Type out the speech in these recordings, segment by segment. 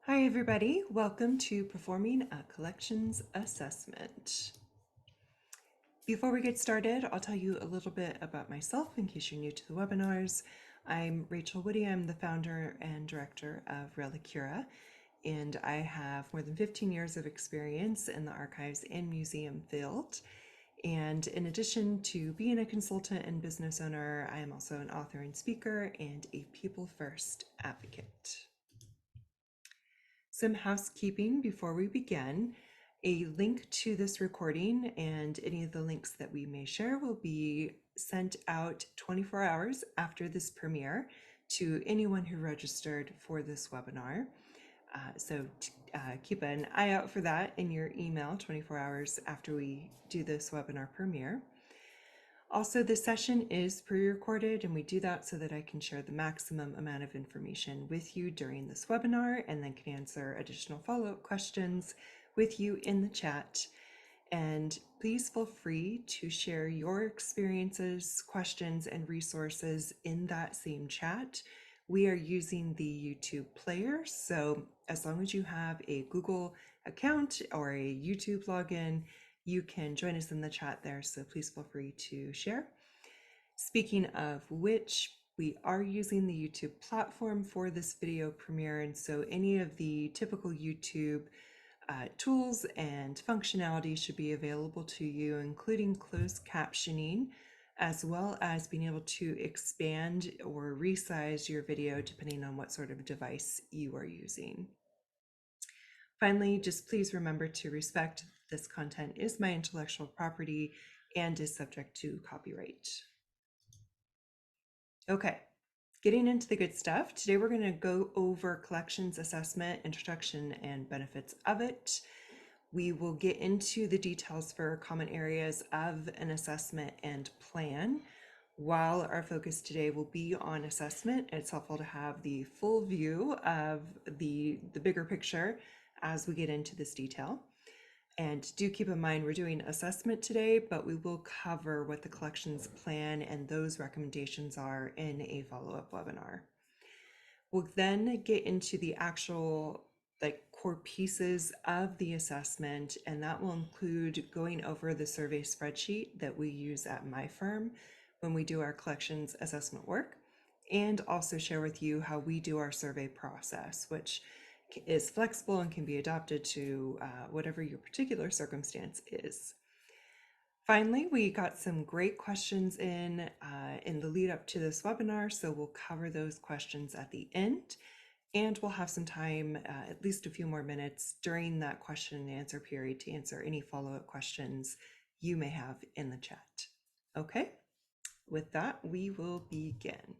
Hi everybody, welcome to performing a collections assessment. Before we get started, I'll tell you a little bit about myself in case you're new to the webinars. I'm Rachel Woody, I'm the founder and director of Relicura, and I have more than 15 years of experience in the archives and museum field. And in addition to being a consultant and business owner, I am also an author and speaker and a people first advocate. Some housekeeping before we begin. A link to this recording and any of the links that we may share will be sent out 24 hours after this premiere to anyone who registered for this webinar. Keep an eye out for that in your email 24 hours after we do this webinar premiere. Also, this session is pre-recorded, and we do that so that I can share the maximum amount of information with you during this webinar and then can answer additional follow-up questions with you in the chat. And please feel free to share your experiences, questions, and resources in that same chat. We are using the YouTube player, so as long as you have a Google account or a YouTube login, you can join us in the chat there, so please feel free to share. Speaking of which, we are using the YouTube platform for this video premiere, and so any of the typical YouTube tools and functionality should be available to you, including closed captioning, as well as being able to expand or resize your video depending on what sort of device you are using. Finally, just please remember to respect this content is my intellectual property and is subject to copyright. Okay, getting into the good stuff. Today we're going to go over collections assessment, introduction, and benefits of it. We will get into the details for common areas of an assessment and plan. While our focus today will be on assessment, it's helpful to have the full view of the bigger picture as we get into this detail. And do keep in mind we're doing assessment today, but we will cover what the collections plan and those recommendations are in a follow-up webinar. We'll then get into the actual core pieces of the assessment, and that will include going over the survey spreadsheet that we use at my firm when we do our collections assessment work, and also share with you how we do our survey process, which is flexible and can be adapted to whatever your particular circumstance is. Finally, we got some great questions in the lead up to this webinar, so we'll cover those questions at the end, and we'll have some time, at least a few more minutes during that question and answer period to answer any follow-up questions you may have in the chat. Okay, with that, we will begin.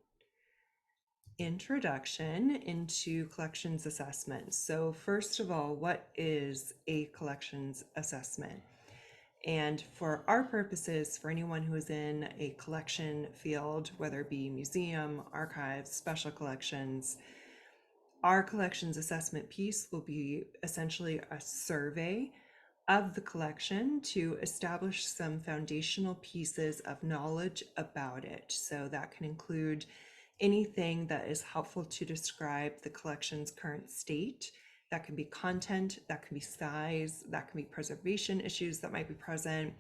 Introduction into collections assessment. So first of all, what is a collections assessment? And for our purposes, for anyone who is in a collection field, whether it be museum, archives, special collections, our collections assessment piece will be essentially a survey of the collection to establish some foundational pieces of knowledge about it. So that can include anything that is helpful to describe the collection's current state. That can be content, that can be size, that can be preservation issues that might be present,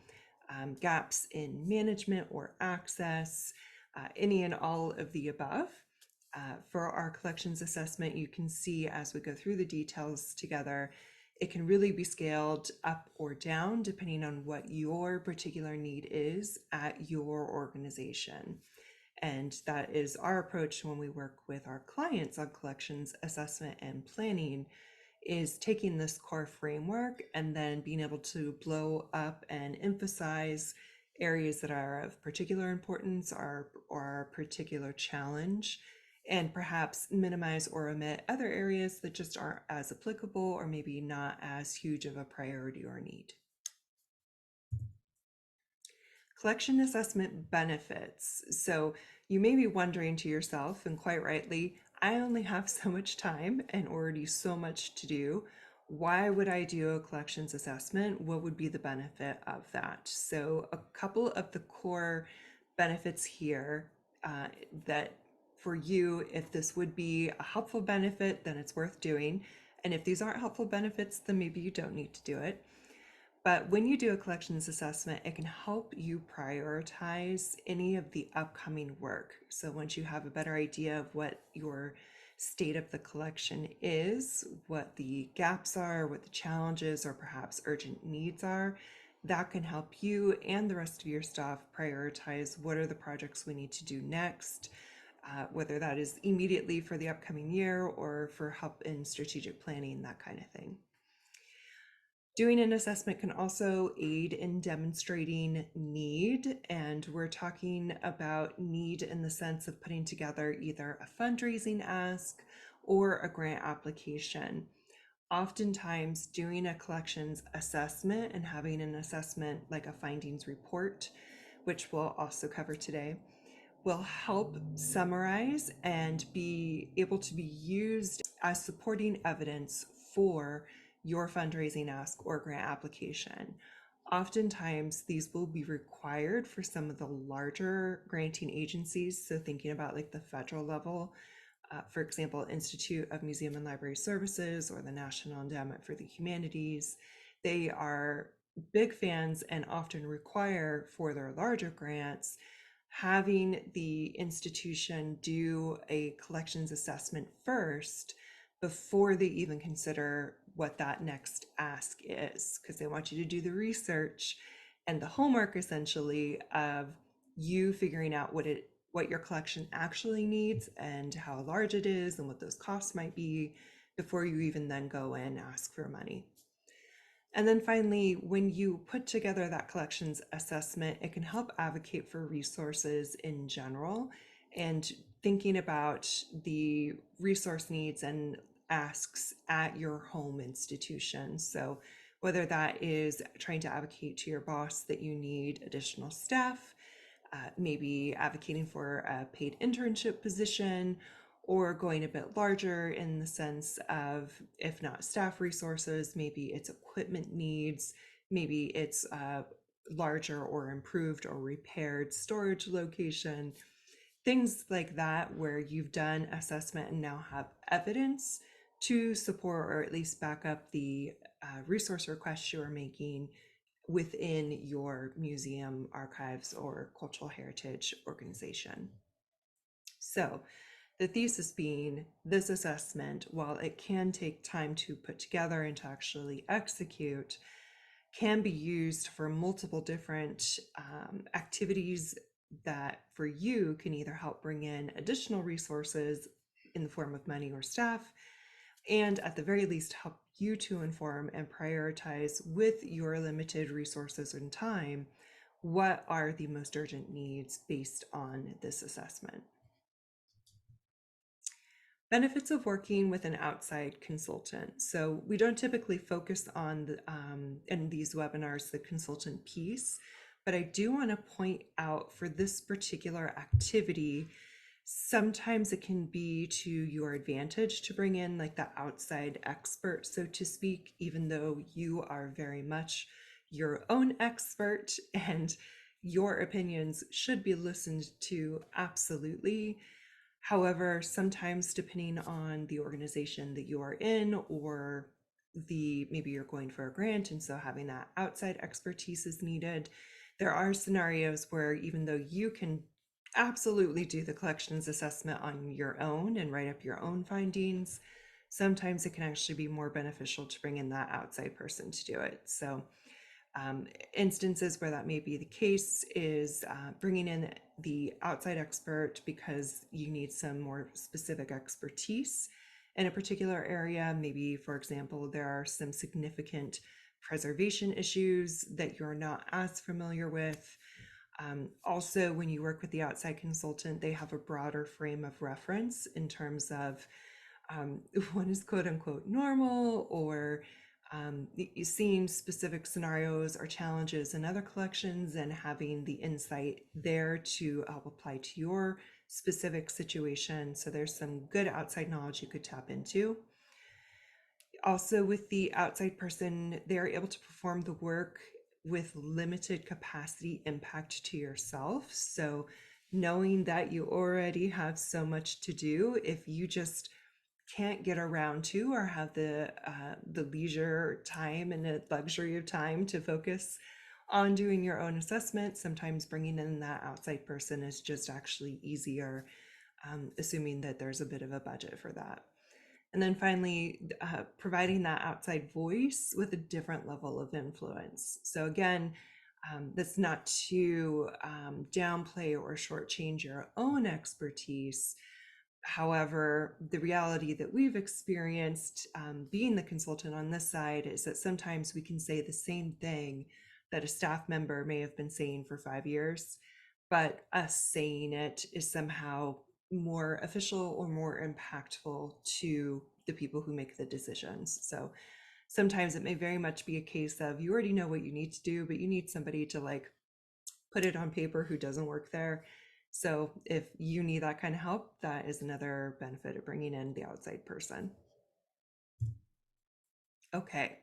gaps in management or access, any and all of the above. For our collections assessment, you can see as we go through the details together, it can really be scaled up or down depending on what your particular need is at your organization. And that is our approach when we work with our clients on collections assessment and planning, is taking this core framework and then being able to blow up and emphasize areas that are of particular importance or particular challenge, and perhaps minimize or omit other areas that just aren't as applicable or maybe not as huge of a priority or need. Collection assessment benefits. So you may be wondering to yourself, and quite rightly, I only have so much time and already so much to do. Why would I do a collections assessment? What would be the benefit of that? So a couple of the core benefits here that for you, if this would be a helpful benefit, then it's worth doing. And if these aren't helpful benefits, then maybe you don't need to do it. But when you do a collections assessment, it can help you prioritize any of the upcoming work. So once you have a better idea of what your state of the collection is, what the gaps are, what the challenges or perhaps urgent needs are, that can help you and the rest of your staff prioritize what are the projects we need to do next, whether that is immediately for the upcoming year or for help in strategic planning, that kind of thing. Doing an assessment can also aid in demonstrating need, and we're talking about need in the sense of putting together either a fundraising ask or a grant application. Oftentimes, doing a collections assessment and having an assessment like a findings report, which we'll also cover today, will help summarize and be able to be used as supporting evidence for your fundraising ask or grant application. Oftentimes, these will be required for some of the larger granting agencies. So, thinking about like the federal level, for example, Institute of Museum and Library Services or the National Endowment for the Humanities, they are big fans and often require for their larger grants having the institution do a collections assessment first before they even consider what that next ask is, because they want you to do the research and the homework essentially of you figuring out what your collection actually needs and how large it is and what those costs might be before you even then go and ask for money. And then finally, when you put together that collections assessment, it can help advocate for resources in general and thinking about the resource needs and asks at your home institution. So, whether that is trying to advocate to your boss that you need additional staff, maybe advocating for a paid internship position, or going a bit larger in the sense of, if not staff resources, maybe it's equipment needs, maybe it's a larger or improved or repaired storage location, things like that, where you've done assessment and now have evidence to support or at least back up the resource requests you are making within your museum, archives, or cultural heritage organization. So, the thesis being this assessment, while it can take time to put together and to actually execute, can be used for multiple different activities that for you can either help bring in additional resources in the form of money or staff, and at the very least help you to inform and prioritize with your limited resources and time what are the most urgent needs based on this assessment. Benefits of working with an outside consultant. So we don't typically focus on in these webinars the consultant piece, but I do want to point out for this particular activity, sometimes it can be to your advantage to bring in like the outside expert, so to speak, even though you are very much your own expert and your opinions should be listened to absolutely. However, sometimes depending on the organization that you are in, or maybe you're going for a grant and so having that outside expertise is needed, there are scenarios where even though you can absolutely do the collections assessment on your own and write up your own findings, sometimes it can actually be more beneficial to bring in that outside person to do it. So instances where that may be the case is bringing in the outside expert because you need some more specific expertise in a particular area. Maybe, for example, there are some significant preservation issues that you're not as familiar with. Also, when you work with the outside consultant, they have a broader frame of reference in terms of what is quote unquote normal, or seeing specific scenarios or challenges in other collections and having the insight there to help apply to your specific situation. So there's some good outside knowledge you could tap into. Also, with the outside person, they're able to perform the work with limited capacity impact to yourself. So knowing that you already have so much to do, if you just can't get around to or have the leisure time and the luxury of time to focus on doing your own assessment, sometimes bringing in that outside person is just actually easier, assuming that there's a bit of a budget for that. And then finally, providing that outside voice with a different level of influence. So again, that's not to downplay or shortchange your own expertise. However, the reality that we've experienced, being the consultant on this side, is that sometimes we can say the same thing that a staff member may have been saying for 5 years, but us saying it is somehow more official or more impactful to the people who make the decisions. So sometimes it may very much be a case of you already know what you need to do, but you need somebody to like put it on paper who doesn't work there. So if you need that kind of help, that is another benefit of bringing in the outside person. Okay,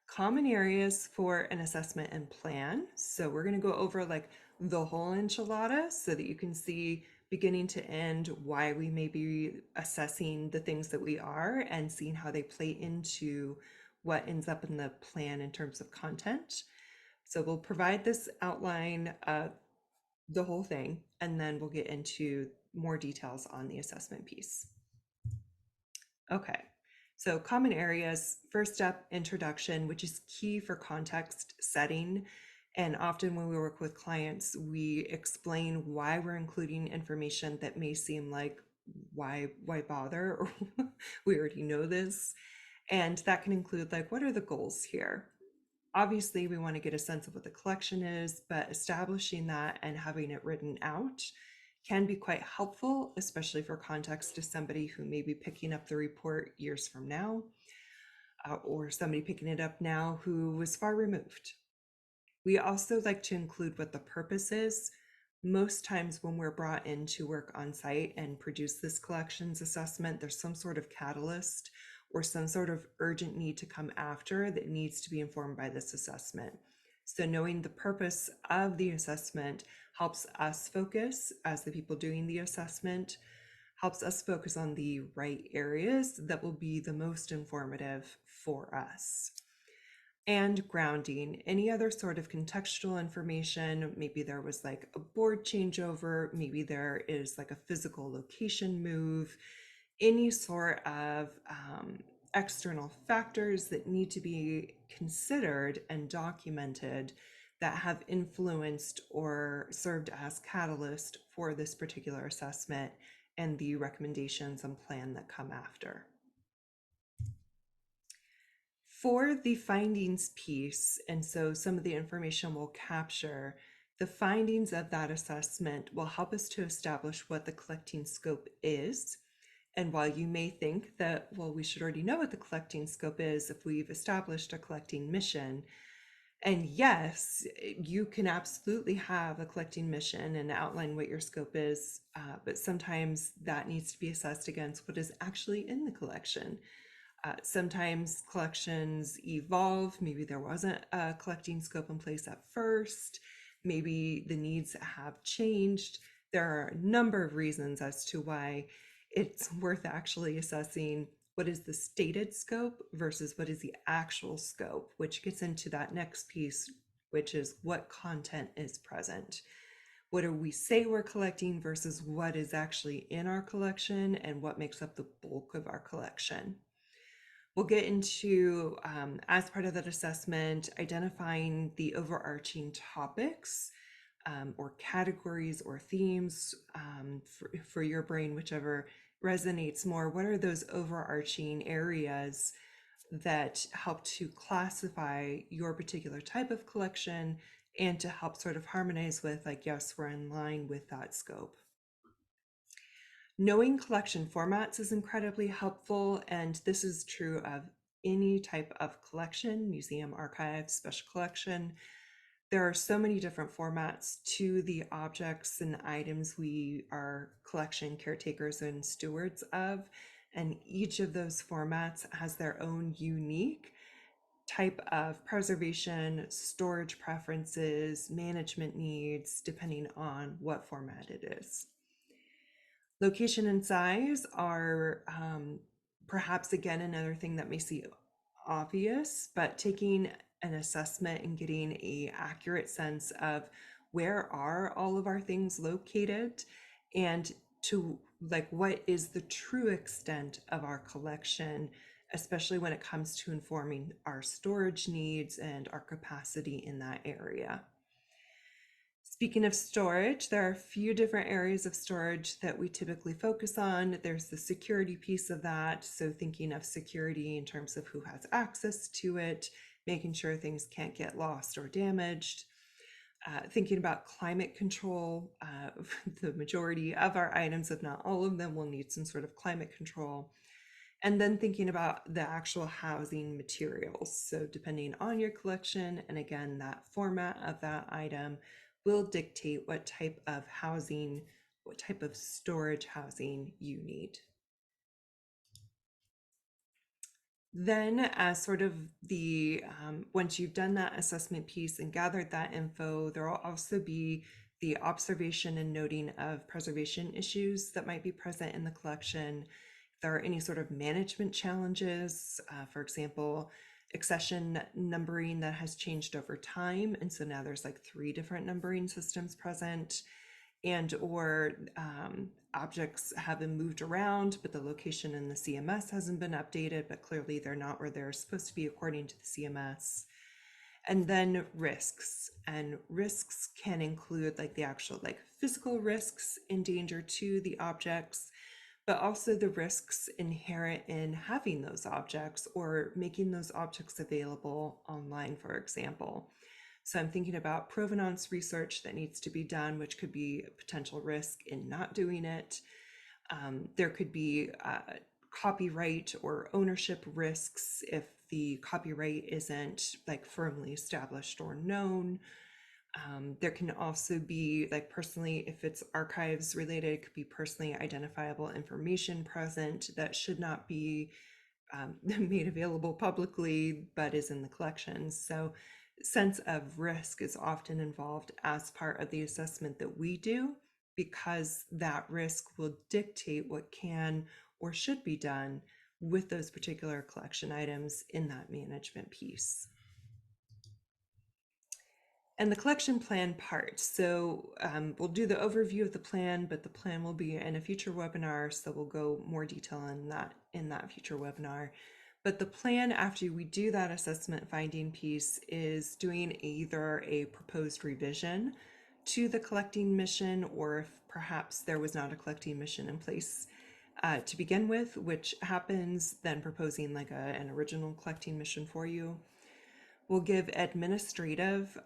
common areas for an assessment and plan. So we're going to go over like the whole enchilada so that you can see beginning to end why we may be assessing the things that we are and seeing how they play into what ends up in the plan in terms of content. So we'll provide this outline, the whole thing, and then we'll get into more details on the assessment piece. Okay, so common areas, first up, introduction, which is key for context setting. And often when we work with clients, we explain why we're including information that may seem like, why bother? Or we already know this. And that can include like, what are the goals here? Obviously, we want to get a sense of what the collection is, but establishing that and having it written out can be quite helpful, especially for context to somebody who may be picking up the report years from now, or somebody picking it up now who was far removed. We also like to include what the purpose is. Most times when we're brought in to work on site and produce this collections assessment, there's some sort of catalyst or some sort of urgent need to come after that needs to be informed by this assessment. So knowing the purpose of the assessment helps us focus as the people doing the assessment, helps us focus on the right areas that will be the most informative for us. And grounding, any other sort of contextual information. Maybe there was like a board changeover, maybe there is like a physical location move, any sort of external factors that need to be considered and documented that have influenced or served as catalyst for this particular assessment and the recommendations and plan that come after. For the findings piece, and so some of the information we'll capture, the findings of that assessment will help us to establish what the collecting scope is. And while you may think that, well, we should already know what the collecting scope is if we've established a collecting mission, and yes, you can absolutely have a collecting mission and outline what your scope is, but sometimes that needs to be assessed against what is actually in the collection. Sometimes collections evolve. Maybe there wasn't a collecting scope in place at first. Maybe the needs have changed. There are a number of reasons as to why it's worth actually assessing what is the stated scope versus what is the actual scope, which gets into that next piece, which is what content is present. What do we say we're collecting versus what is actually in our collection and what makes up the bulk of our collection. We'll get into, as part of that assessment, identifying the overarching topics or categories or themes for your brain, whichever resonates more. What are those overarching areas that help to classify your particular type of collection and to help sort of harmonize with, like, yes, we're in line with that scope. Knowing collection formats is incredibly helpful, and this is true of any type of collection, museum, archive, special collection. There are so many different formats to the objects and items we are collection caretakers and stewards of, and each of those formats has their own unique type of preservation, storage preferences, management needs, depending on what format it is. Location and size are perhaps again, another thing that may seem obvious, but taking an assessment and getting a accurate sense of where are all of our things located, and to like what is the true extent of our collection, especially when it comes to informing our storage needs and our capacity in that area. Speaking of storage, there are a few different areas of storage that we typically focus on. There's the security piece of that. So thinking of security in terms of who has access to it, making sure things can't get lost or damaged. Thinking about climate control, the majority of our items, if not all of them, will need some sort of climate control. And then thinking about the actual housing materials. So depending on your collection, and again, that format of that item will dictate what type of housing, what type of storage housing you need. Then, as sort of the once you've done that assessment piece and gathered that info, there will also be the observation and noting of preservation issues that might be present in the collection. If there are any sort of management challenges, for example, accession numbering that has changed over time, and so now there's like 3 different numbering systems present, and or objects have been moved around, but the location in the CMS hasn't been updated, but clearly they're not where they're supposed to be according to the CMS. And then risks, and risks can include like the actual like physical risks in danger to the objects, but also the risks inherent in having those objects or making those objects available online, for example. So I'm thinking about provenance research that needs to be done, which could be a potential risk in not doing it. There could be copyright or ownership risks if the copyright isn't like firmly established or known. There can also be like personally, if it's archives related, it could be personally identifiable information present that should not be made available publicly, but is in the collections. So sense of risk is often involved as part of the assessment that we do, because that risk will dictate what can or should be done with those particular collection items in that management piece. And the collection plan part. So we'll do the overview of the plan, but the plan will be in a future webinar. So we'll go more detail in that future webinar. But the plan after we do that assessment finding piece is doing either a proposed revision to the collecting mission, or if perhaps there was not a collecting mission in place to begin with, which happens, then proposing like an original collecting mission for you. We'll give administrative,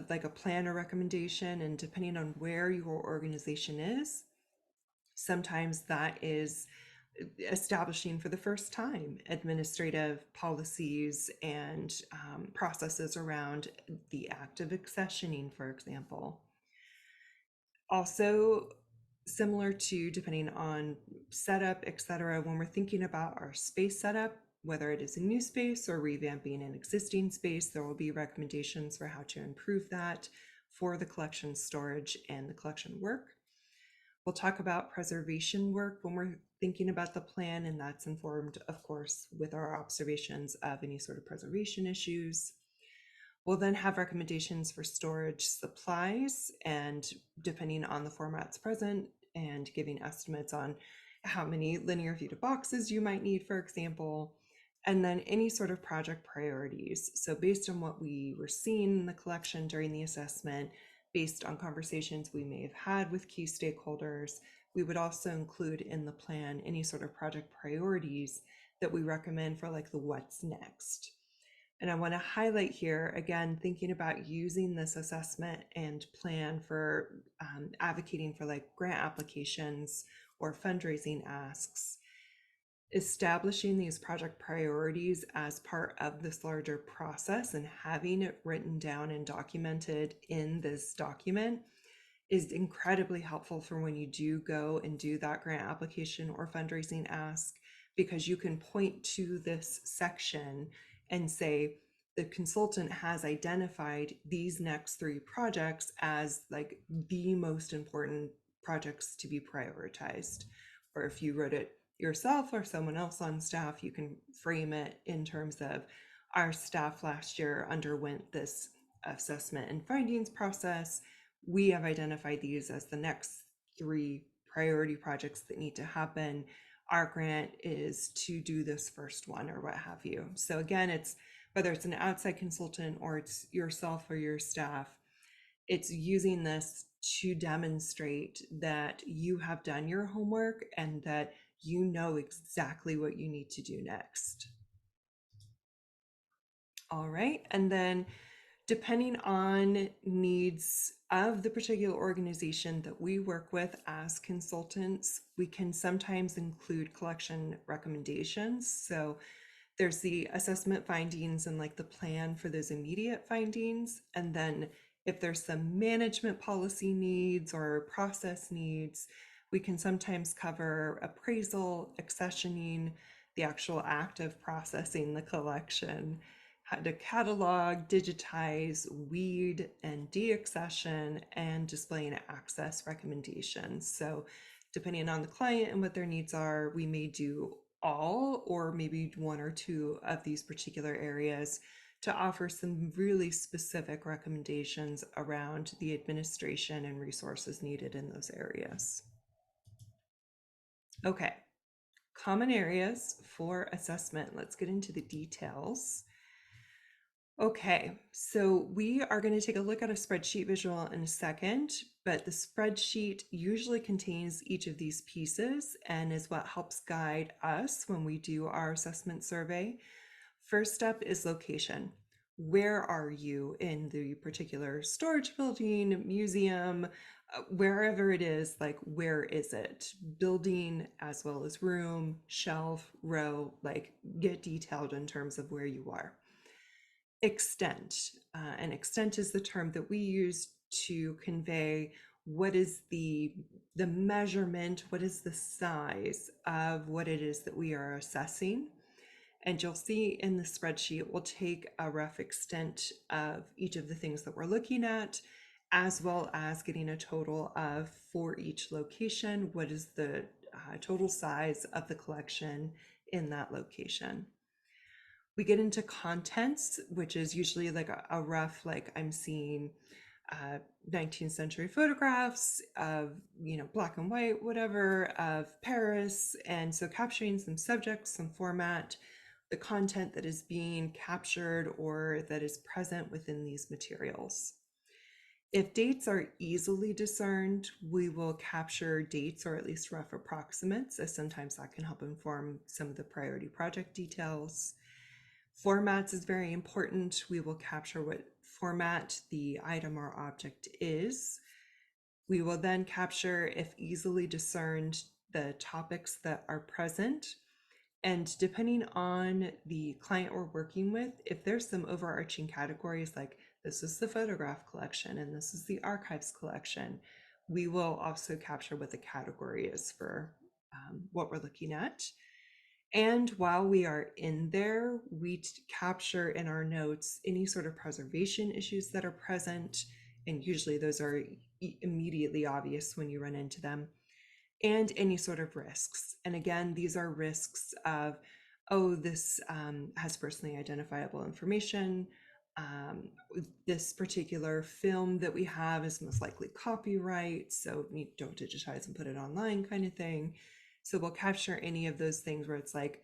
like a plan or recommendation, and depending on where your organization is, sometimes that is establishing for the first time administrative policies and processes around the act of accessioning, for example. Also, similar to depending on setup, etc., when we're thinking about our space setup, whether it is a new space or revamping an existing space, there will be recommendations for how to improve that for the collection storage and the collection work. We'll talk about preservation work when we're thinking about the plan, and that's informed, of course, with our observations of any sort of preservation issues. We'll then have recommendations for storage supplies, and depending on the formats present, and giving estimates on how many linear feet of boxes you might need, for example, and then any sort of project priorities. So based on what we were seeing in the collection during the assessment, based on conversations we may have had with key stakeholders, we would also include in the plan any sort of project priorities that we recommend for like the what's next. And I want to highlight here, again, thinking about using this assessment and plan for advocating for like grant applications or fundraising asks. Establishing these project priorities as part of this larger process and having it written down and documented in this document is incredibly helpful for when you do go and do that grant application or fundraising ask, because you can point to this section and say, the consultant has identified these next 3 projects as like the most important projects to be prioritized. Or if you wrote it yourself or someone else on staff, you can frame it in terms of our staff last year underwent this assessment and findings process. We have identified these as the next 3 priority projects that need to happen. Our grant is to do this first one or what have you. So again, it's whether it's an outside consultant or it's yourself or your staff, it's using this to demonstrate that you have done your homework and that you know exactly what you need to do next. All right, and then depending on needs of the particular organization that we work with as consultants, we can sometimes include collection recommendations. So there's the assessment findings and like the plan for those immediate findings. And then if there's some management policy needs or process needs, we can sometimes cover appraisal, accessioning, the actual act of processing the collection, how to catalog, digitize, weed, and deaccession, and displaying access recommendations. So depending on the client and what their needs are, we may do all or maybe 1 or 2 of these particular areas to offer some really specific recommendations around the administration and resources needed in those areas. Okay, common areas for assessment. Let's get into the details. Okay, so we are going to take a look at a spreadsheet visual in a second, but the spreadsheet usually contains each of these pieces and is what helps guide us when we do our assessment survey. First step is location. Where are you in the particular storage building, museum, wherever it is, like where is it? Building as well as room, shelf, row, like get detailed in terms of where you are. Extent, and extent is the term that we use to convey what is the measurement, what is the size of what it is that we are assessing. And you'll see in the spreadsheet, we'll take a rough extent of each of the things that we're looking at, as well as getting a total of, for each location, what is the total size of the collection in that location. We get into contents, which is usually like a rough, like I'm seeing 19th century photographs of, black and white, whatever, of Paris. And so capturing some subjects, some format, the content that is being captured or that is present within these materials. If dates are easily discerned, we will capture dates or at least rough approximates, as sometimes that can help inform some of the priority project details. Formats is very important. We will capture what format the item or object is. We will then capture, if easily discerned, the topics that are present. And depending on the client we're working with, if there's some overarching categories like this is the photograph collection and this is the archives collection, we will also capture what the category is for what we're looking at. And while we are in there, we capture in our notes any sort of preservation issues that are present. And usually those are immediately obvious when you run into them, and any sort of risks. And again, these are risks of, oh, this has personally identifiable information. This particular film that we have is most likely copyright, so we don't digitize and put it online kind of thing. So we'll capture any of those things where it's like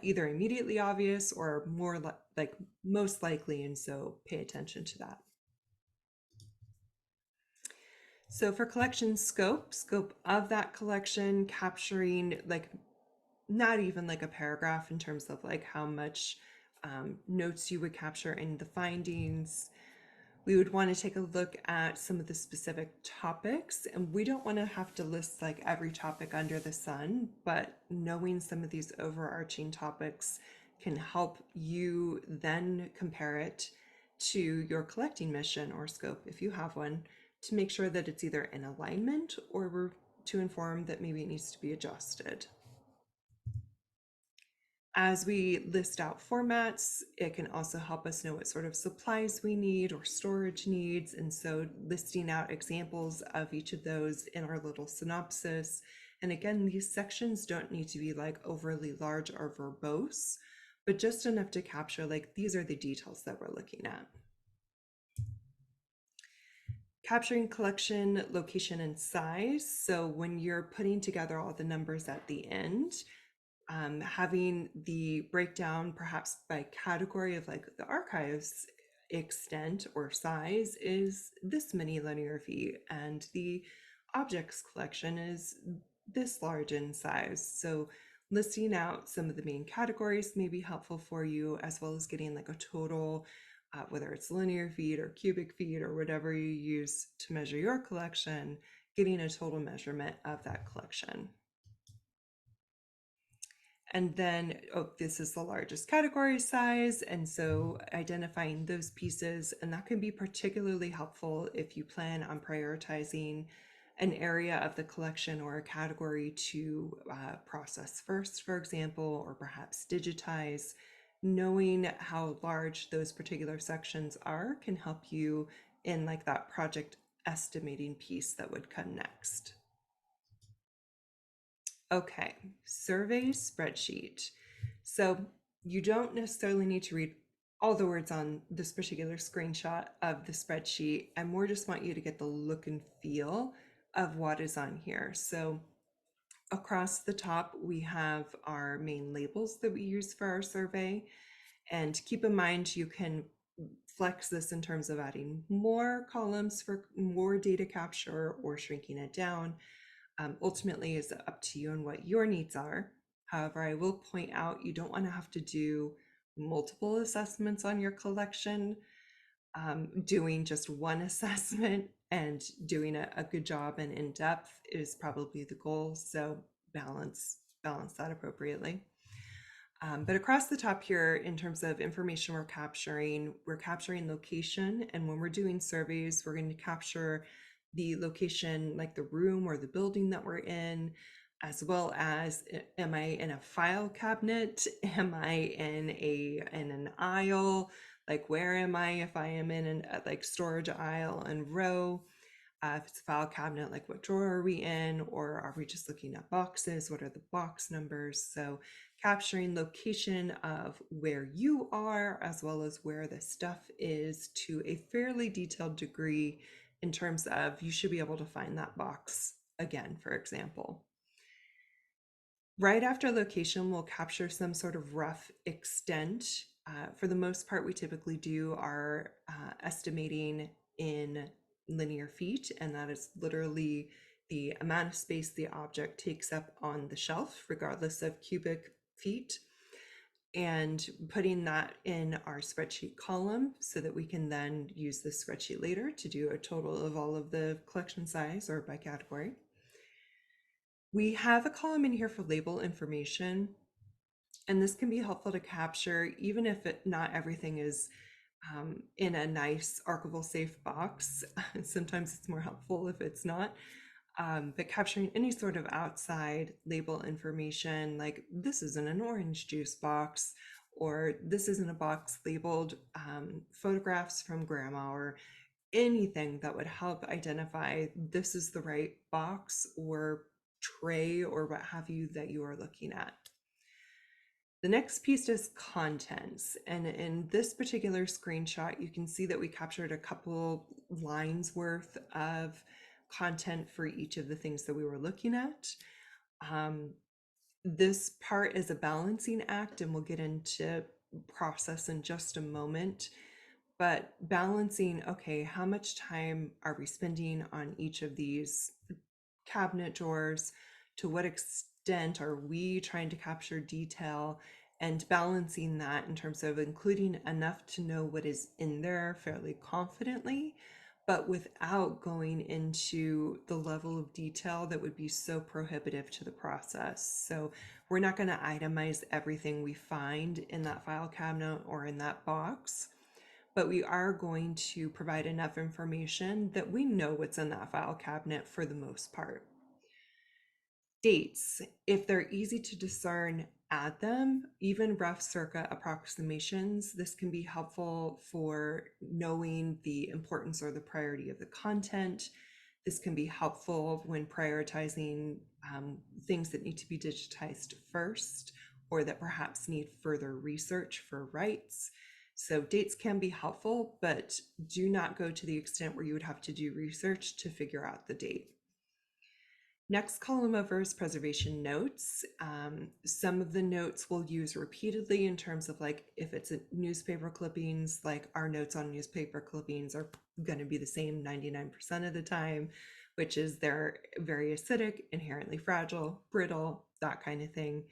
either immediately obvious or more like most likely, and so pay attention to that. So for collection scope of that collection, capturing like not even like a paragraph in terms of like how much notes you would capture in the findings. We would want to take a look at some of the specific topics, and we don't want to have to list like every topic under the sun, but knowing some of these overarching topics can help you then compare it to your collecting mission or scope if you have one, to make sure that it's either in alignment or to inform that maybe it needs to be adjusted. As we list out formats, it can also help us know what sort of supplies we need or storage needs. And so listing out examples of each of those in our little synopsis And again, these sections don't need to be like overly large or verbose, but just enough to capture like these are the details that we're looking at. Capturing collection, location, and size. So when you're putting together all the numbers at the end, having the breakdown perhaps by category of like the archive's extent or size is this many linear feet, and the objects collection is this large in size. So listing out some of the main categories may be helpful for you, as well as getting like a total, whether it's linear feet or cubic feet or whatever you use to measure your collection, getting a total measurement of that collection. And then, oh, this is the largest category size. And so identifying those pieces, and that can be particularly helpful if you plan on prioritizing an area of the collection or a category to process first, for example, or perhaps digitize. Knowing how large those particular sections are can help you in like that project estimating piece that would come next. Okay, survey spreadsheet. So you don't necessarily need to read all the words on this particular screenshot of the spreadsheet. I more just want you to get the look and feel of what is on here. So across the top, we have our main labels that we use for our survey. And keep in mind, you can flex this in terms of adding more columns for more data capture or shrinking it down. Ultimately is up to you and what your needs are. However, I will point out you don't want to have to do multiple assessments on your collection. Doing just one assessment and doing a good job and in depth is probably the goal. So balance that appropriately. But across the top here, in terms of information we're capturing location. And when we're doing surveys, we're going to capture the location, like the room or the building that we're in, as well as, am I in a file cabinet? Am I in an aisle? Like, where am I if I am in an like storage aisle and row? If it's a file cabinet, like what drawer are we in? Or are we just looking at boxes? What are the box numbers? So capturing location of where you are, as well as where the stuff is to a fairly detailed degree in terms of you should be able to find that box again, for example. Right after location, we'll capture some sort of rough extent. For the most part, we typically do our estimating in linear feet, and that is literally the amount of space the object takes up on the shelf, regardless of cubic feet, and putting that in our spreadsheet column so that we can then use the spreadsheet later to do a total of all of the collection size or by category. We have a column in here for label information, and this can be helpful to capture even if not everything is in a nice archival safe box. Sometimes it's more helpful if it's not. But capturing any sort of outside label information, like this isn't an orange juice box, or this isn't a box labeled photographs from grandma, or anything that would help identify this is the right box or tray or what have you that you are looking at. The next piece is contents. And in this particular screenshot, you can see that we captured a couple lines worth of content for each of the things that we were looking at. This part is a balancing act, and we'll get into process in just a moment. But balancing, okay, how much time are we spending on each of these cabinet drawers? To what extent are we trying to capture detail? And balancing that in terms of including enough to know what is in there fairly confidently, but without going into the level of detail that would be so prohibitive to the process. So we're not going to itemize everything we find in that file cabinet or in that box, but we are going to provide enough information that we know what's in that file cabinet for the most part. Dates, if they're easy to discern, add them. Even rough circa approximations, this can be helpful for knowing the importance or the priority of the content. This can be helpful when prioritizing things that need to be digitized first or that perhaps need further research for rights. So dates can be helpful, but do not go to the extent where you would have to do research to figure out the date. Next column over is preservation notes. Some of the notes we'll use repeatedly in terms of like if it's a newspaper clippings, like our notes on newspaper clippings are going to be the same 99% of the time, which is they're very acidic, inherently fragile, brittle, that kind of thing.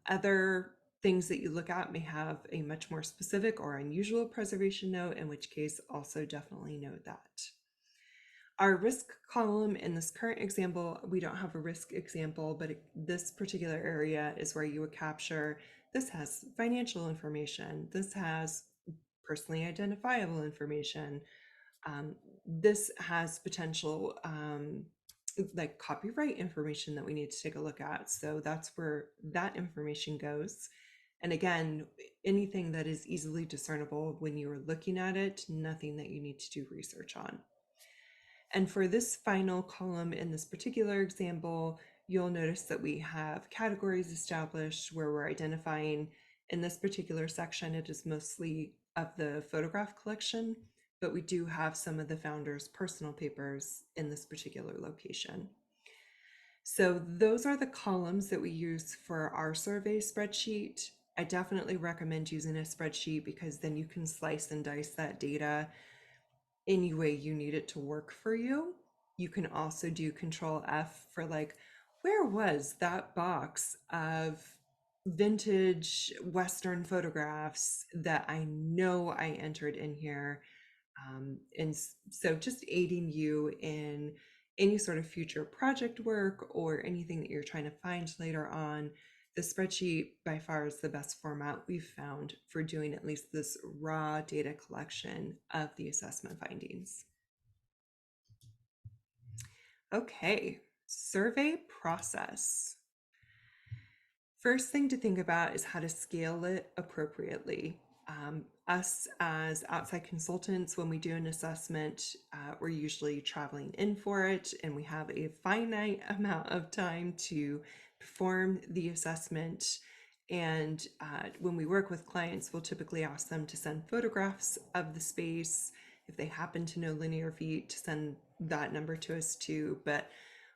Other things that you look at may have a much more specific or unusual preservation note, in which case also definitely note that. Our risk column in this current example, we don't have a risk example, but this particular area is where you would capture, this has financial information, this has personally identifiable information, this has potential like copyright information that we need to take a look at. So that's where that information goes. And again, anything that is easily discernible when you are looking at it, nothing that you need to do research on. And for this final column in this particular example, you'll notice that we have categories established where we're identifying, in this particular section, it is mostly of the photograph collection, but we do have some of the founders' personal papers in this particular location. So those are the columns that we use for our survey spreadsheet. I definitely recommend using a spreadsheet because then you can slice and dice that data any way you need it to work for you. You can also do Control F for like, where was that box of vintage Western photographs that I know I entered in here? And so just aiding you in any sort of future project work or anything that you're trying to find later on, the spreadsheet by far is the best format we've found for doing at least this raw data collection of the assessment findings. Okay, survey process. First thing to think about is how to scale it appropriately. Us as outside consultants, when we do an assessment, we're usually traveling in for it and we have a finite amount of time to perform the assessment. And when we work with clients, we'll typically ask them to send photographs of the space. If they happen to know linear feet, to send that number to us too. But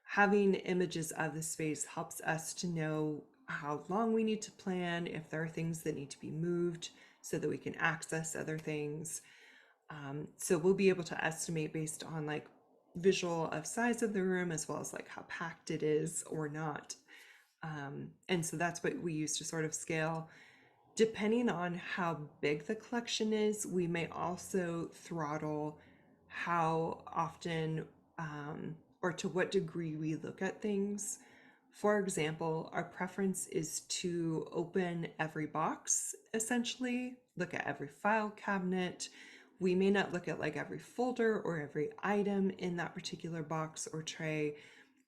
having images of the space helps us to know how long we need to plan, if there are things that need to be moved so that we can access other things. So we'll be able to estimate based on like visual of size of the room as well as like how packed it is or not. And so that's what we use to sort of scale. Depending on how big the collection is, we may also throttle how often or to what degree we look at things. For example, our preference is to open every box, essentially, look at every file cabinet. We may not look at like every folder or every item in that particular box or tray,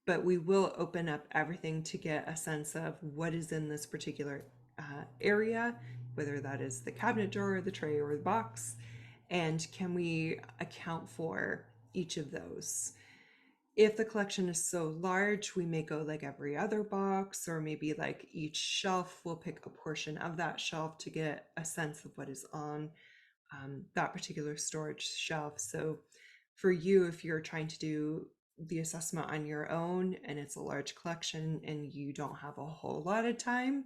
but we will open up everything to get a sense of what is in this particular area, whether that is the cabinet drawer, the tray, or the box, and can we account for each of those. If the collection is so large, we may go like every other box, or maybe like each shelf, we'll pick a portion of that shelf to get a sense of what is on that particular storage shelf. So for you, if you're trying to do the assessment on your own and it's a large collection and you don't have a whole lot of time,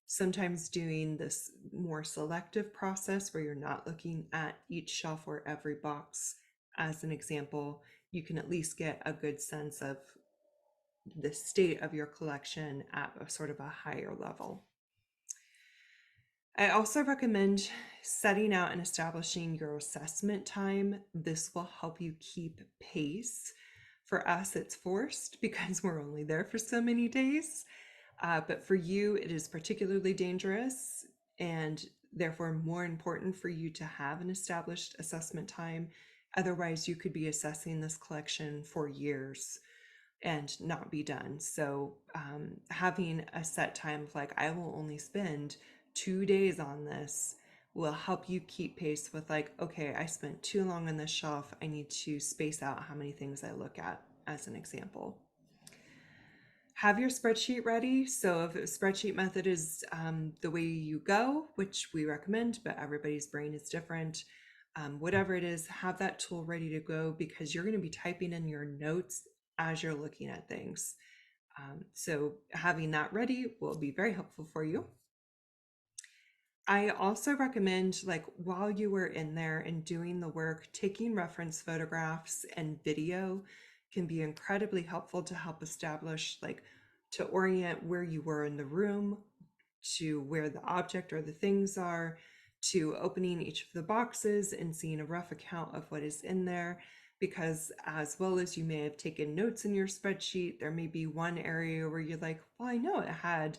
sometimes doing this more selective process where you're not looking at each shelf or every box as an example, you can at least get a good sense of the state of your collection at a sort of a higher level. I also recommend setting out and establishing your assessment time. This will help you keep pace. For us, it's forced because we're only there for so many days. But for you, it is particularly dangerous and therefore more important for you to have an established assessment time. Otherwise, you could be assessing this collection for years and not be done. So having a set time of like, I will only spend 2 days on this will help you keep pace with like, okay, I spent too long on this shelf. I need to space out how many things I look at, as an example. Have your spreadsheet ready. So if a spreadsheet method is the way you go, which we recommend, but everybody's brain is different, whatever it is, have that tool ready to go because you're going to be typing in your notes as you're looking at things. So having that ready will be very helpful for you. I also recommend, like, while you were in there and doing the work, taking reference photographs and video can be incredibly helpful to help establish, like, to orient where you were in the room, to where the object or the things are, to opening each of the boxes and seeing a rough account of what is in there. Because as well as you may have taken notes in your spreadsheet, there may be one area where you're like, well, I know it had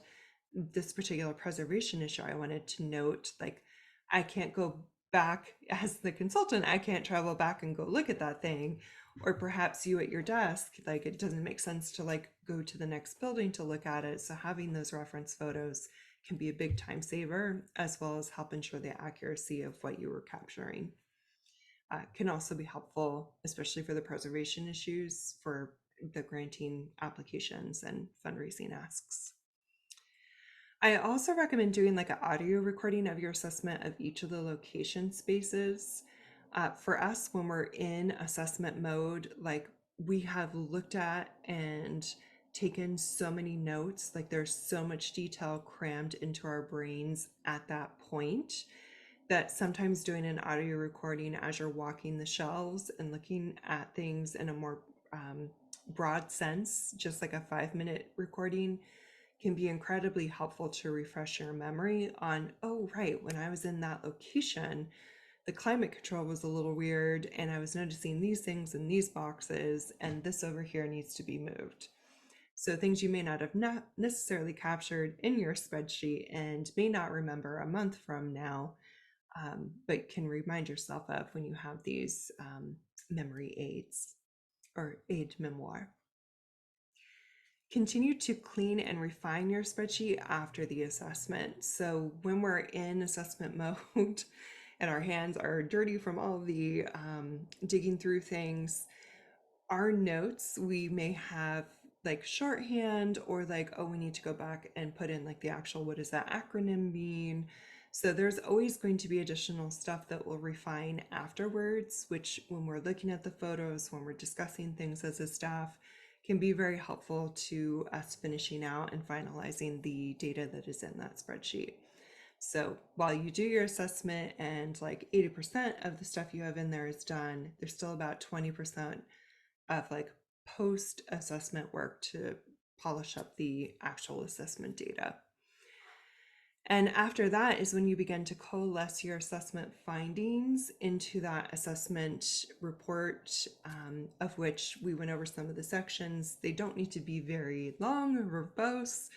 this particular preservation issue I wanted to note. Like, I can't go back as the consultant, I can't travel back and go look at that thing. Or perhaps you at your desk, like, it doesn't make sense to like go to the next building to look at it. So having those reference photos can be a big time saver, as well as help ensure the accuracy of what you were capturing. Can also be helpful, especially for the preservation issues for the granting applications and fundraising asks. I also recommend doing like an audio recording of your assessment of each of the location spaces. For us, when we're in assessment mode, like, we have looked at and taken so many notes, like there's so much detail crammed into our brains at that point that sometimes doing an audio recording as you're walking the shelves and looking at things in a more broad sense, just like a 5-minute recording, can be incredibly helpful to refresh your memory on, oh, right, when I was in that location, the climate control was a little weird, and I was noticing these things in these boxes, and this over here needs to be moved. So things you may not have necessarily captured in your spreadsheet and may not remember a month from now, but can remind yourself of when you have these memory aids or aid memoir. Continue to clean and refine your spreadsheet after the assessment. So when we're in assessment mode and our hands are dirty from all the digging through things, our notes, we may have like shorthand, or like, oh, we need to go back and put in like the actual, what does that acronym mean? So there's always going to be additional stuff that we'll refine afterwards, which when we're looking at the photos, when we're discussing things as a staff, can be very helpful to us finishing out and finalizing the data that is in that spreadsheet. So while you do your assessment and like 80% of the stuff you have in there is done, there's still about 20% of like post assessment work to polish up the actual assessment data. And after that is when you begin to coalesce your assessment findings into that assessment report, of which we went over some of the sections. They don't need to be very long or verbose,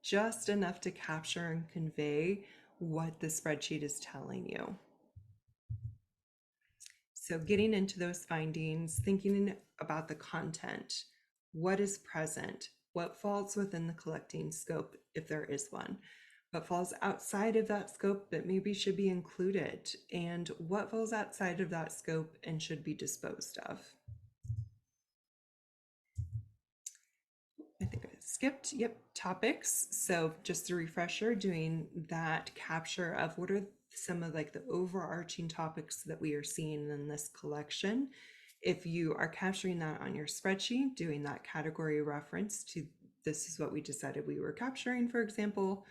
just enough to capture and convey what the spreadsheet is telling you. So getting into those findings, thinking about the content, what is present, what falls within the collecting scope, if there is one, what falls outside of that scope but maybe should be included, and what falls outside of that scope and should be disposed of. I think I skipped, yep, topics. So just a refresher, doing that capture of what are some of like the overarching topics that we are seeing in this collection. If you are capturing that on your spreadsheet, doing that category reference to this is what we decided we were capturing, for example.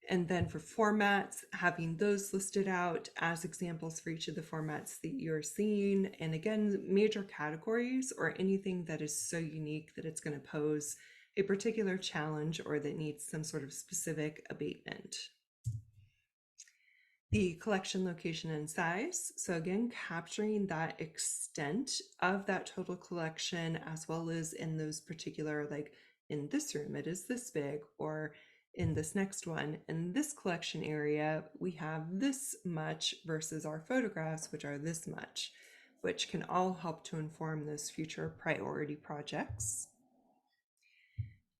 And then for formats, having those listed out as examples for each of the formats that you're seeing. And again, major categories or anything that is so unique that it's going to pose a particular challenge or that needs some sort of specific abatement. The collection location and size. So again, capturing that extent of that total collection, as well as in those particular, like in this room, it is this big, or in this next one, in this collection area, we have this much versus our photographs, which are this much, which can all help to inform those future priority projects.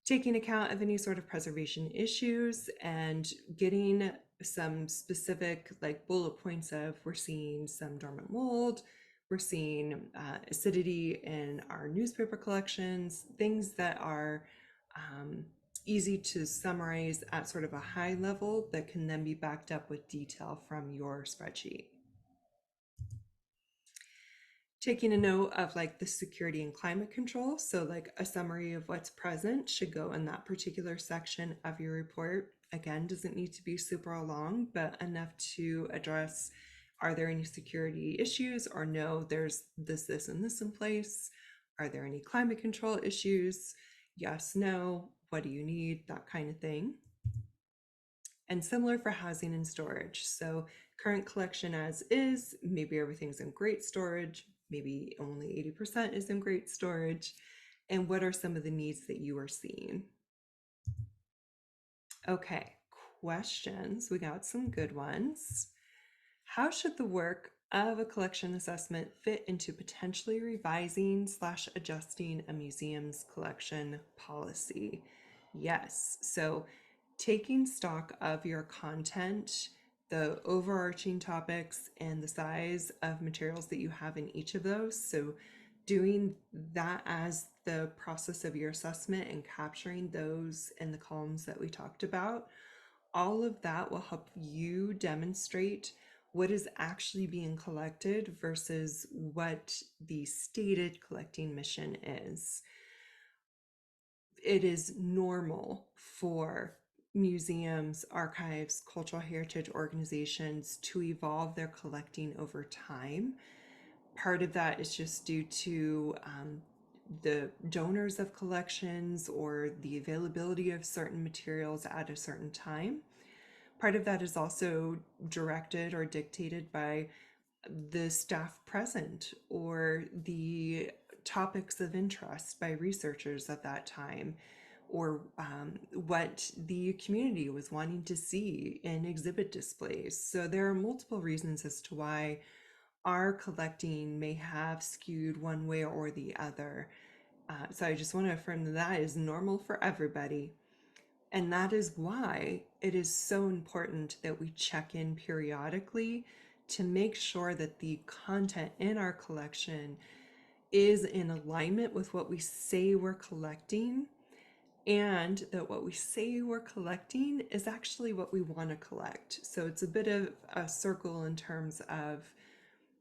Taking account of any sort of preservation issues and getting some specific like bullet points of we're seeing some dormant mold, we're seeing acidity in our newspaper collections, things that are um, easy to summarize at sort of a high level that can then be backed up with detail from your spreadsheet. Taking a note of like the security and climate control. So like a summary of what's present should go in that particular section of your report. Again, doesn't need to be super long, but enough to address, are there any security issues, or no, there's this, and this in place. Are there any climate control issues? Yes, no, what do you need? That kind of thing. And similar for housing and storage. So current collection as is, maybe everything's in great storage, maybe only 80% is in great storage. And what are some of the needs that you are seeing? Okay, questions. We got some good ones. How should the work of a collection assessment fit into potentially revising / adjusting a museum's collection policy? Yes, so taking stock of your content, the overarching topics, and the size of materials that you have in each of those. So doing that as the process of your assessment and capturing those in the columns that we talked about, all of that will help you demonstrate what is actually being collected versus what the stated collecting mission is. It is normal for museums, archives, cultural heritage organizations to evolve their collecting over time. Part of that is just due to the donors of collections or the availability of certain materials at a certain time. Part of that is also directed or dictated by the staff present or the topics of interest by researchers at that time, or what the community was wanting to see in exhibit displays. So there are multiple reasons as to why our collecting may have skewed one way or the other. So I just want to affirm that that is normal for everybody. And that is why it is so important that we check in periodically to make sure that the content in our collection is in alignment with what we say we're collecting, and that what we say we're collecting is actually what we want to collect. So it's a bit of a circle in terms of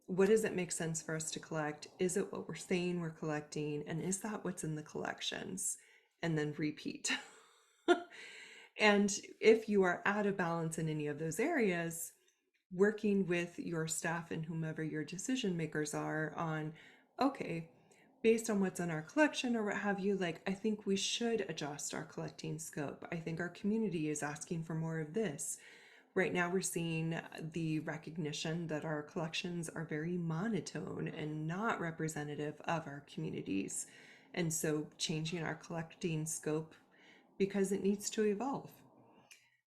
what does it make sense for us to collect? Is it what we're saying we're collecting? And is that what's in the collections? And then repeat. And if you are out of balance in any of those areas, working with your staff and whomever your decision makers are on, okay, based on what's in our collection or what have you, like, I think we should adjust our collecting scope. I think our community is asking for more of this. Right now, we're seeing the recognition that our collections are very monotone and not representative of our communities. And so, changing our collecting scope because it needs to evolve.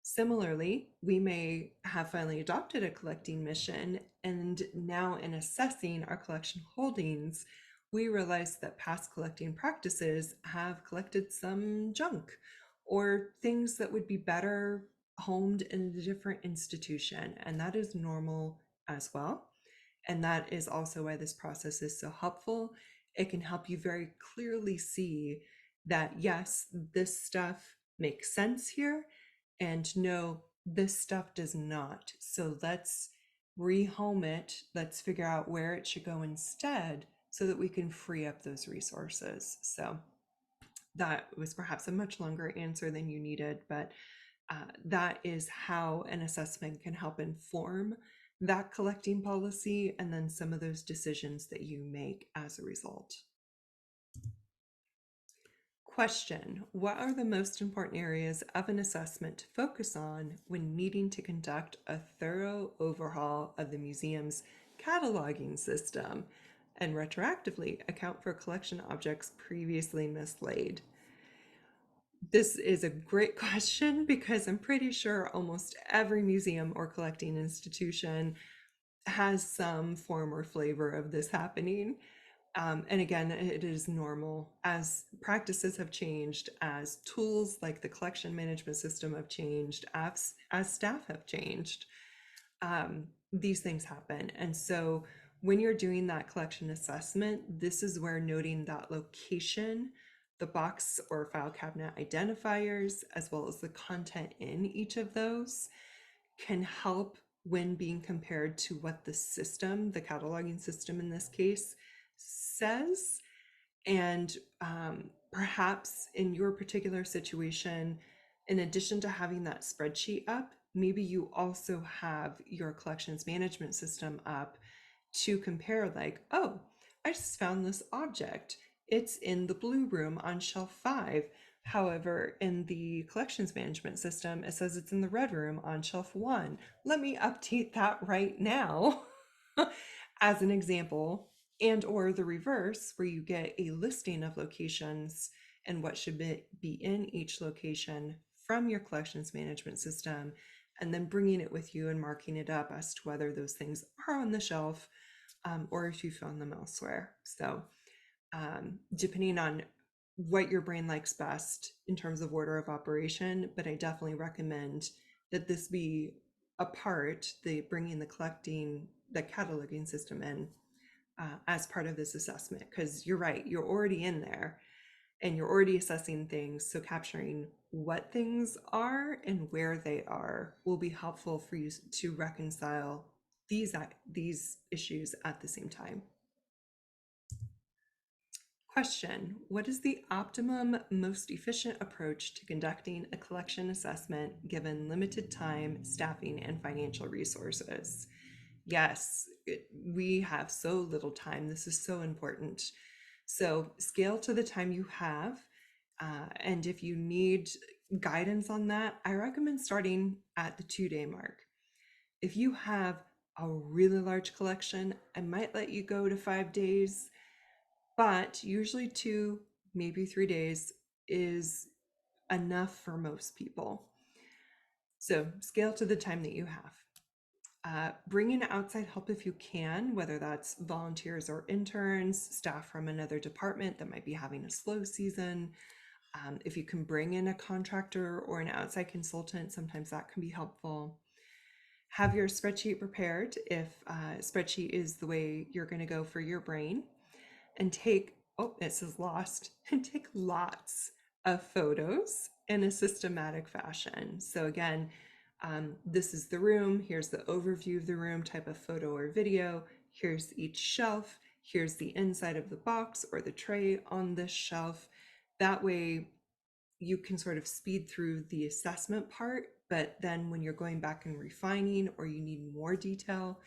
Similarly, we may have finally adopted a collecting mission, and now in assessing our collection holdings, we realize that past collecting practices have collected some junk or things that would be better homed in a different institution, and that is normal as well. And that is also why this process is so helpful. It can help you very clearly see that, yes, this stuff makes sense here, and no, this stuff does not. So let's rehome it. Let's figure out where it should go instead so that we can free up those resources. So that was perhaps a much longer answer than you needed, but that is how an assessment can help inform that collecting policy and then some of those decisions that you make as a result. Question: what are the most important areas of an assessment to focus on when needing to conduct a thorough overhaul of the museum's cataloging system and retroactively account for collection objects previously mislaid? This is a great question because I'm pretty sure almost every museum or collecting institution has some form or flavor of this happening. And again, it is normal as practices have changed, as tools like the collection management system have changed, as staff have changed. These things happen. And so when you're doing that collection assessment, this is where noting that location, the box or file cabinet identifiers, as well as the content in each of those can help when being compared to what the system, the cataloging system in this case, says. And perhaps in your particular situation, in addition to having that spreadsheet up, maybe you also have your collections management system up to compare, like, oh, I just found this object. It's in the blue room on shelf 5. However, in the collections management system, it says it's in the red room on shelf 1. Let me update that right now as an example. And or the reverse, where you get a listing of locations and what should be in each location from your collections management system, and then bringing it with you and marking it up as to whether those things are on the shelf, or if you found them elsewhere. So depending on what your brain likes best in terms of order of operation, but I definitely recommend that this be a part, the bringing the cataloging system in as part of this assessment, because you're right, you're already in there and you're already assessing things. So capturing what things are and where they are will be helpful for you to reconcile these issues at the same time. Question: what is the optimum, most efficient approach to conducting a collection assessment given limited time, staffing, and financial resources? Yes, we have so little time. This is so important. So scale to the time you have. And if you need guidance on that, I recommend starting at the 2-day mark. If you have a really large collection, I might let you go to 5 days, but usually 2, maybe 3 days is enough for most people. So scale to the time that you have. Bring in outside help if you can, whether that's volunteers or interns, staff from another department that might be having a slow season. If you can bring in a contractor or an outside consultant, sometimes that can be helpful. Have your spreadsheet prepared if spreadsheet is the way you're going to go for your brain, and take, oh, it says lost, and take lots of photos in a systematic fashion. So again, this is the room, here's the overview of the room type of photo or video, here's each shelf, here's the inside of the box or the tray on this shelf. That way you can sort of speed through the assessment part, but then when you're going back and refining or you need more detail,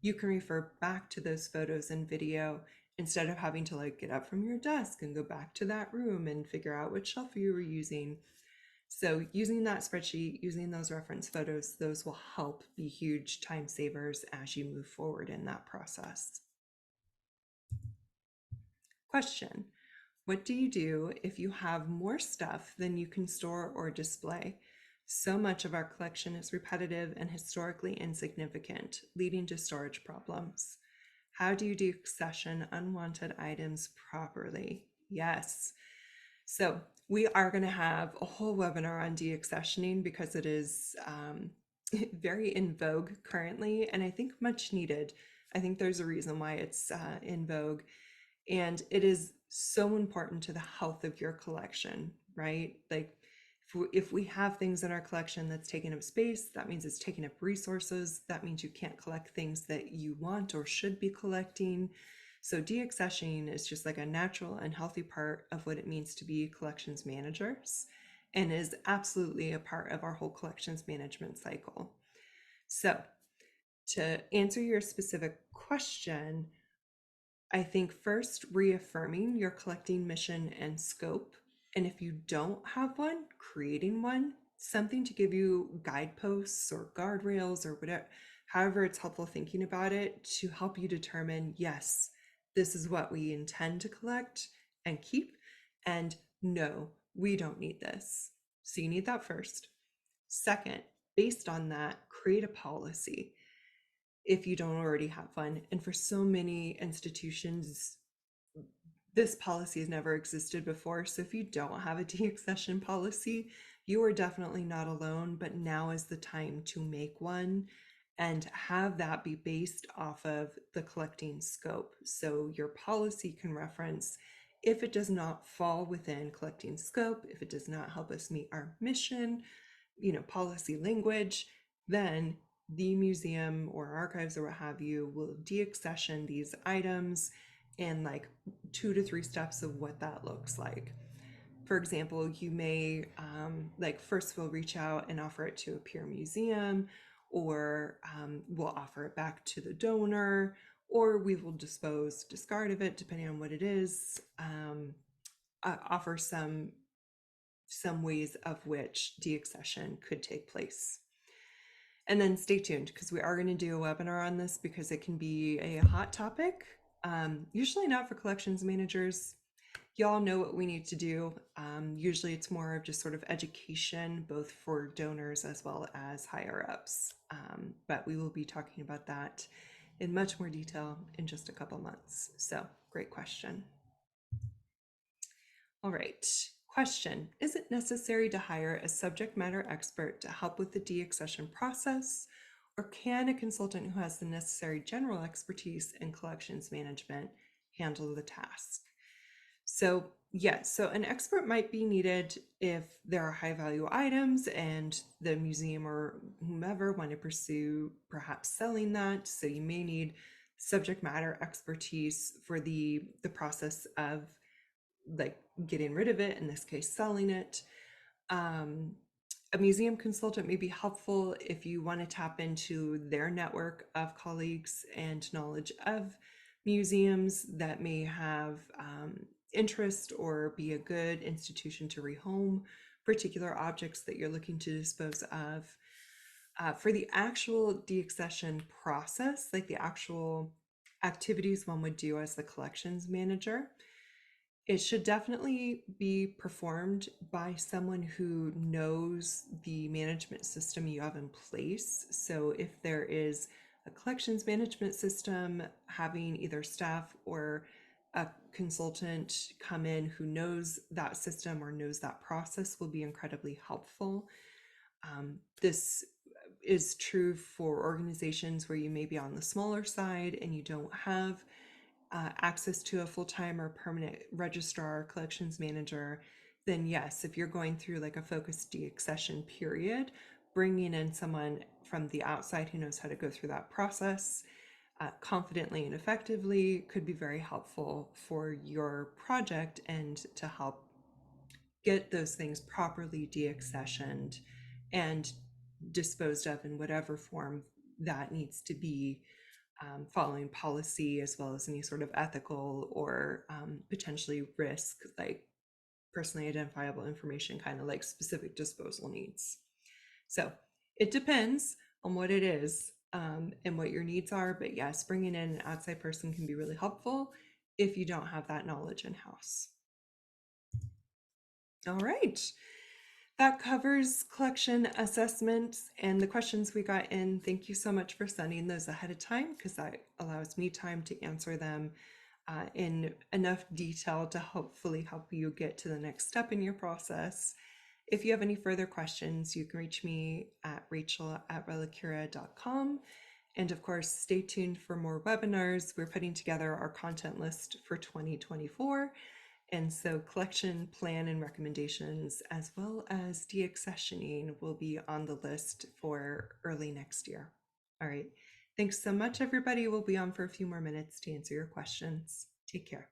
you can refer back to those photos and video instead of having to like get up from your desk and go back to that room and figure out which shelf you were using. So using that spreadsheet, using those reference photos, those will help be huge time savers as you move forward in that process. Question: what do you do if you have more stuff than you can store or display? So much of our collection is repetitive and historically insignificant, leading to storage problems. How do you deaccession unwanted items properly? Yes. So we are going to have a whole webinar on deaccessioning because it is very in vogue currently, and I think much needed. I think there's a reason why it's in vogue, and it is so important to the health of your collection, right? Like if we have things in our collection that's taking up space, that means it's taking up resources. That means you can't collect things that you want or should be collecting. So deaccessioning is just like a natural and healthy part of what it means to be collections managers, and is absolutely a part of our whole collections management cycle. So to answer your specific question, I think first reaffirming your collecting mission and scope. And if you don't have one, creating one, something to give you guideposts or guardrails or whatever, however it's helpful thinking about it to help you determine, yes, this is what we intend to collect and keep, and no, we don't need this. So you need that first. Second, based on that, create a policy if you don't already have one. And for so many institutions, This policy has never existed before, so if you don't have a deaccession policy, you are definitely not alone, but now is the time to make one and have that be based off of the collecting scope. So your policy can reference if it does not fall within collecting scope, if it does not help us meet our mission, policy language, then the museum or archives or what have you will deaccession these items in like 2 to 3 steps of what that looks like. For example, you may like first we'll reach out and offer it to a peer museum, or we'll offer it back to the donor, or we will discard of it depending on what it is. Offer some ways of which deaccession could take place. And then stay tuned because we are going to do a webinar on this because it can be a hot topic. Usually not for collections managers. Y'all know what we need to do. Usually it's more of just sort of education, both for donors as well as higher ups. But we will be talking about that in much more detail in just a couple months. So great question. All right. Question: is it necessary to hire a subject matter expert to help with the deaccession process, or can a consultant who has the necessary general expertise in collections management handle the task? So, yes, so an expert might be needed if there are high value items and the museum or whomever want to pursue perhaps selling that. So you may need subject matter expertise for the process of like getting rid of it, in this case selling it. A museum consultant may be helpful if you want to tap into their network of colleagues and knowledge of museums that may have interest or be a good institution to rehome particular objects that you're looking to dispose of. For the actual deaccession process, like the actual activities one would do as the collections manager, it should definitely be performed by someone who knows the management system you have in place. So if there is a collections management system, having either staff or a consultant come in who knows that system or knows that process will be incredibly helpful. This is true for organizations where you may be on the smaller side and you don't have access to a full-time or permanent registrar or collections manager. Then yes, if you're going through like a focused deaccession period, bringing in someone from the outside who knows how to go through that process confidently and effectively could be very helpful for your project and to help get those things properly deaccessioned and disposed of in whatever form that needs to be, following policy as well as any sort of ethical or potentially risk, like personally identifiable information, kind of like specific disposal needs. So it depends on what it is and what your needs are. But yes, bringing in an outside person can be really helpful if you don't have that knowledge in-house. All right. That covers collection assessments and the questions we got in. Thank you so much for sending those ahead of time because that allows me time to answer them in enough detail to hopefully help you get to the next step in your process. If you have any further questions, you can reach me at rachel@relicura.com. And of course, stay tuned for more webinars. We're putting together our content list for 2024. And so collection plan and recommendations, as well as deaccessioning, will be on the list for early next year. All right. Thanks so much, everybody. We'll be on for a few more minutes to answer your questions. Take care.